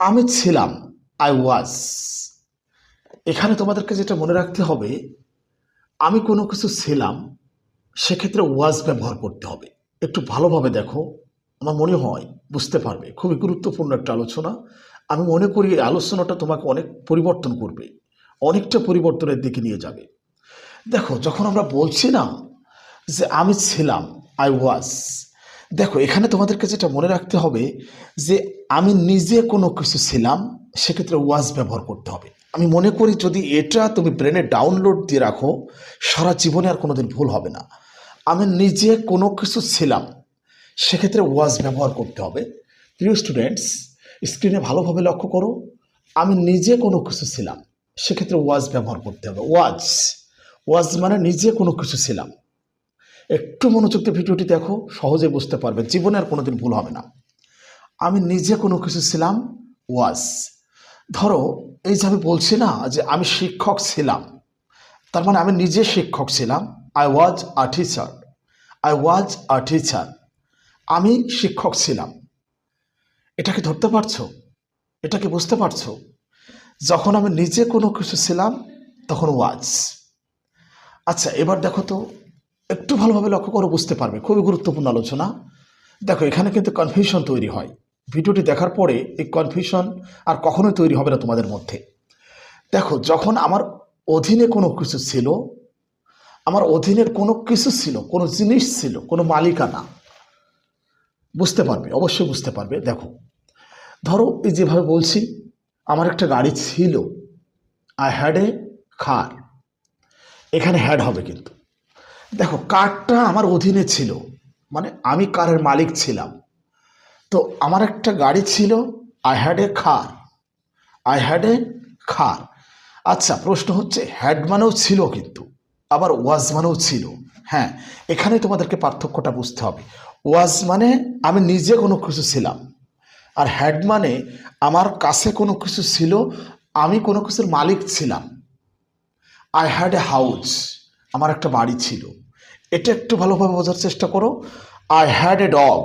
আমি ছিলাম, I was. এখানে তোমাদেরকে যেটা মনে রাখতে হবে, আমি কোনো কিছু ছিলাম, সেক্ষেত্রে ওয়াজ ব্যবহার করতে হবে। একটু ভালোভাবে দেখো, আমার মনে হয় বুঝতে পারবে। খুবই গুরুত্বপূর্ণ একটা আলোচনা। আমি মনে করি এই আলোচনাটা তোমাকে অনেক পরিবর্তন করবে, অনেকটা পরিবর্তনের দিকে নিয়ে যাবে। দেখো, যখন আমরা বলছি না যে আমি ছিলাম, আই ওয়াজ, দেখো এখানে তোমাদেরকে যেটা মনে রাখতে হবে যে আমি নিজে কোনো কিছু ছিলাম, সেক্ষেত্রে ওয়াজ ব্যবহার করতে হবে। আমি মনে করি যদি এটা তুমি ব্রেনে ডাউনলোড দিয়ে রাখো, সারা জীবনে আর কোনোদিন ভুল হবে না। আমি নিজে কোনো কিছু ছিলাম, সেক্ষেত্রে ওয়াজ ব্যবহার করতে হবে। প্রিয় স্টুডেন্টস, স্ক্রিনে ভালোভাবে লক্ষ্য করো। আমি নিজে কোনো কিছু ছিলাম, সেক্ষেত্রে ওয়াজ ব্যবহার করতে হবে। ওয়াজ, ওয়াজ মানে নিজে কোনো কিছু ছিলাম। একটু মনোযোগ দিয়ে ভিডিওটি দেখো, সহজে বুঝতে পারবে, জীবনে আর কোনোদিন ভুল হবে না। আমি নিজে কোনো কিছু ছিলাম, ওয়াজ। ধরো, এই যে আমি বলছি না যে আমি শিক্ষক ছিলাম, তার মানে আমি নিজে শিক্ষক ছিলাম। I was a teacher, I was a teacher. আমি শিক্ষক ছিলাম। এটাকে ধরতে পারছো? এটাকে বুঝতে পারছো? যখন আমি নিজে কোনো কিছু ছিলাম, তখন ওয়াজ। আচ্ছা, এবার দেখো তো, একটু ভালোভাবে লক্ষ্য করো, বুঝতে পারবে। খুবই গুরুত্বপূর্ণ আলোচনা। দেখো, এখানে কিন্তু কনফিউশন তৈরি হয়। ভিডিওটি দেখার পরে এই কনফিউশন আর কখনোই তৈরি হবে না তোমাদের মধ্যে। দেখো, যখন আমার অধীনে কোনো কিছু ছিল, আমার অধীনের কোনো কিছু ছিল, কোনো জিনিস ছিল, কোনো মালিকানা, বুঝতে পারবে, অবশ্যই বুঝতে পারবে। দেখো, ধরো এই যেভাবে বলছি, আমার একটা গাড়ি ছিল, আই হ্যাড এ কার। এখানে হ্যাড হবে কিন্তু। দেখো, কারটা আমার অধীনে ছিল, মানে আমি কারের মালিক ছিলাম। তো আমার একটা গাড়ি ছিল, I had a car, I had a car. আচ্ছা, প্রশ্ন হচ্ছে, হ্যাড মানেও ছিল কিন্তু, আবার ওয়াজ মানেও ছিল। হ্যাঁ, এখানে তোমাদেরকে পার্থক্যটা বুঝতে হবে। ওয়াজ মানে আমি নিজে কোনো কিছু ছিলাম, আর হ্যাড মানে আমার কাছে কোনো কিছু ছিল, আমি কোনো কিছুর মালিক ছিলাম। আই হ্যাড এ হাউস, আমার একটা বাড়ি ছিল। এটা একটু ভালোভাবে বোঝার চেষ্টা করো। I had a dog,